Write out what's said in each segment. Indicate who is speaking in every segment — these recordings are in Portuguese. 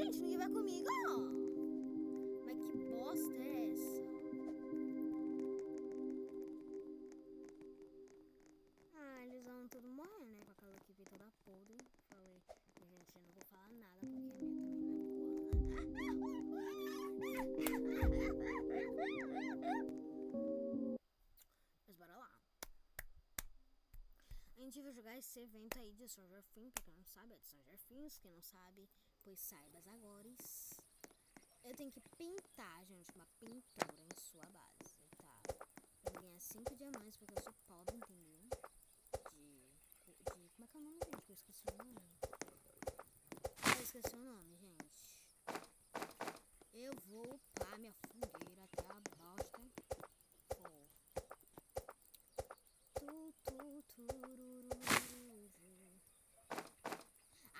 Speaker 1: Gente, ninguém vai comigo, ó. Mas que bosta é essa? Ah, eles vão tudo morrer, né? Com aquela equipe toda podre. Falei, gente, eu não vou falar nada porque a minha também não é boa. Mas bora lá. A gente vai jogar esse evento aí de Stranger Things, pra quem não sabe, é de Stranger Things. Quem não sabe, pois saibas agora. Eu tenho que pintar, gente, uma pintura em sua base, tá? Eu vou ganhar 5 diamantes porque eu sou pobre, entendeu? Como é que é o nome, gente? Eu esqueci o nome. Eu esqueci o nome, gente. Eu vou upar minha fogueira até a bosta.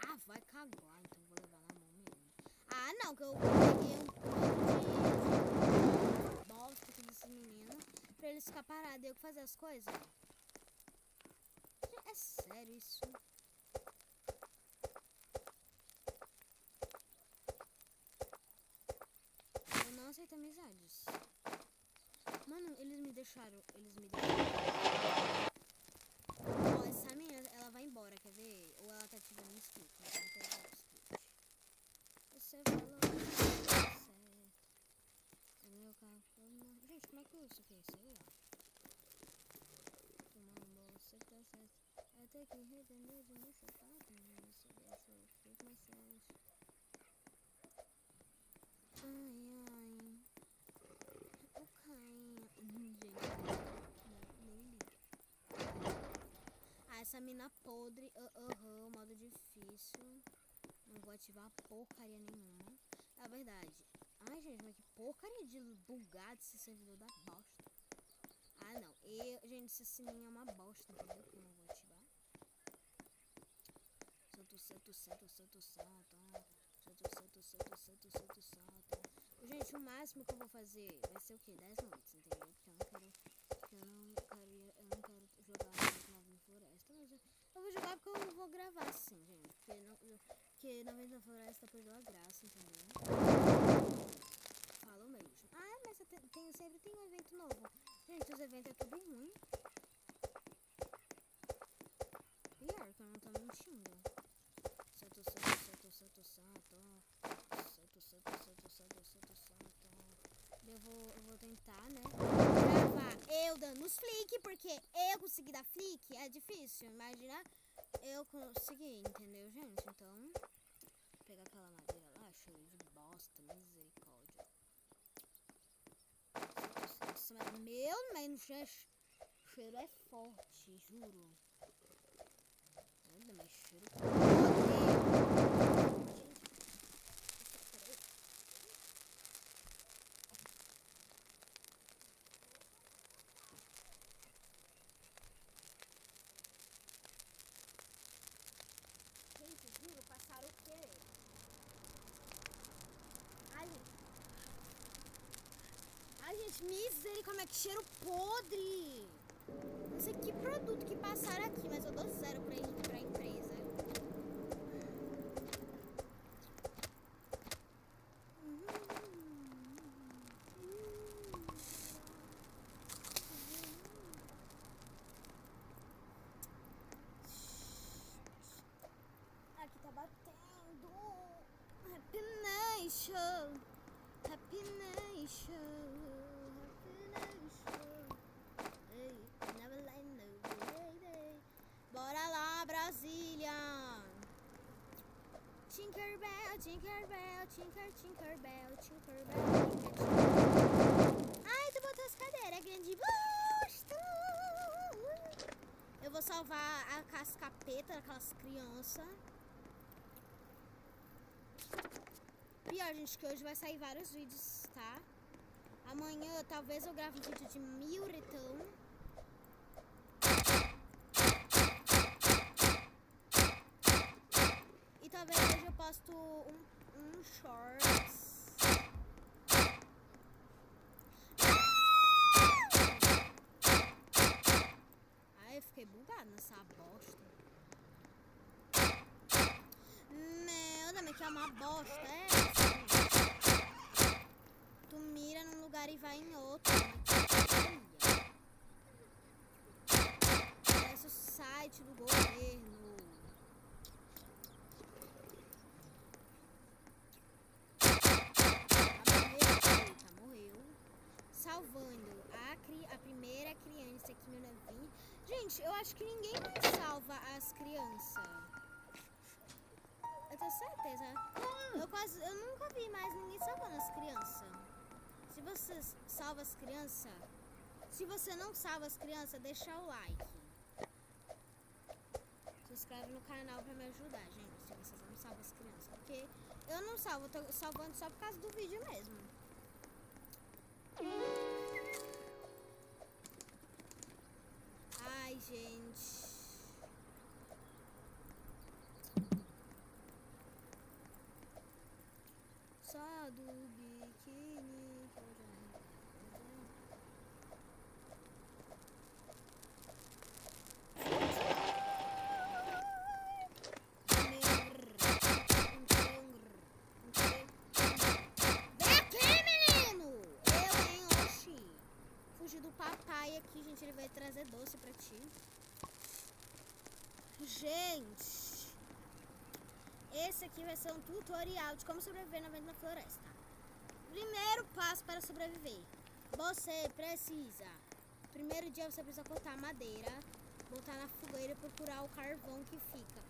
Speaker 1: Ah, vai cagar, então vou levar na mão mesmo. Ah, não, que eu peguei um pouco de bosta aqui desse menino pra ele ficar parado e eu fazer as coisas. É sério isso? Eu não aceito amizades. Mano, eles me deixaram. Ó, essa menina, ela vai embora, quer ver? Ou ela tá te dando um split. Então eu quero dar um split. Você falou que certo. É meu carro. Gente, como é que eu uso isso aqui? Sei lá. Tomando você tá certo. Até que entender de mim, você tá com isso. Deixa eu ficar mais sério. Ai, ai. O cainha. Gente, nem liga. Ah, essa mina podre. Modo difícil. Não vou ativar porcaria nenhuma. É verdade. Ai, gente, mas que porcaria de bugado esse servidor da bosta. Ah, não. Gente, esse sininho é uma bosta, entendeu? Que eu não vou ativar. Santo. Gente, o máximo que eu vou fazer vai ser o quê? 10 noites, entendeu? Porque eu não quero jogar mais 9 na floresta. Mas eu vou jogar porque eu vou gravar sim, gente. Porque 9 na floresta perdeu a graça, entendeu? Falo mesmo. Ah, mas sempre tem um evento novo. Gente, os eventos é tudo ruim. Pior que eu não tô mentindo. Santo. Eu vou tentar, né? Gravar eu dando os flick, porque eu consegui dar flick é difícil. Imagina eu consegui, entendeu, gente? Então, vou pegar aquela madeira lá, cheio de bosta, misericórdia. Nossa, mas mas o cheiro é forte, juro. Nada mais cheiro. Gente, juro, passaram o quê? Ai, gente, misericórdia, que cheiro podre! Não sei que produto que passaram aqui, mas eu dou 0 pra empresa. Aqui tá batendo. Happy Nation. Hey, never let no day. Bora lá, Brasília. Tinkerbell. Ai, tu botou as cadeiras, grande bosta. Eu vou salvar as capetas daquelas crianças. Pior, gente, que hoje vai sair vários vídeos, tá? Amanhã, talvez eu grave um vídeo de 1000 retão. E talvez hoje eu posto um shorts. Ai, eu fiquei bugada nessa bosta. Meu também que é uma bosta, é? Tu mira num lugar e vai em outro. Parece o site do governo. Morreu. Salvando a primeira criança aqui no navio. Gente, eu acho que ninguém mais salva as crianças. Eu tenho certeza. Eu nunca vi mais ninguém salvando as crianças. Se você salva as crianças, se você não salva as crianças, deixa o like. Se inscreve no canal pra me ajudar, gente. Se vocês não salvam as crianças. Porque eu não salvo, eu tô salvando só por causa do vídeo mesmo. Ai, gente. Só do biquíni que eu já... Do papai aqui, gente, ele vai trazer doce pra ti. Gente, esse aqui vai ser um tutorial de como sobreviver na floresta. Primeiro passo para sobreviver: você precisa, primeiro dia você precisa cortar madeira, botar na fogueira e procurar o carvão que fica.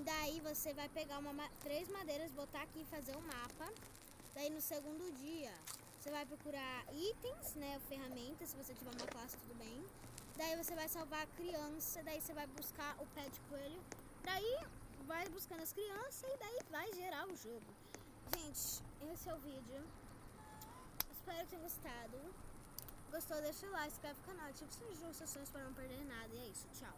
Speaker 1: Daí você vai pegar 3 madeiras, botar aqui e fazer um mapa. Daí no segundo dia você vai procurar itens, né, ferramentas, se você tiver uma classe, tudo bem. Daí você vai salvar a criança, daí você vai buscar o pé de coelho. Daí vai buscando as crianças e daí vai gerar o jogo. Gente, esse é o vídeo. Espero que tenham gostado. Gostou? Deixa o like, se inscreve no canal, ativa as notificações para não perder nada. E é isso, tchau.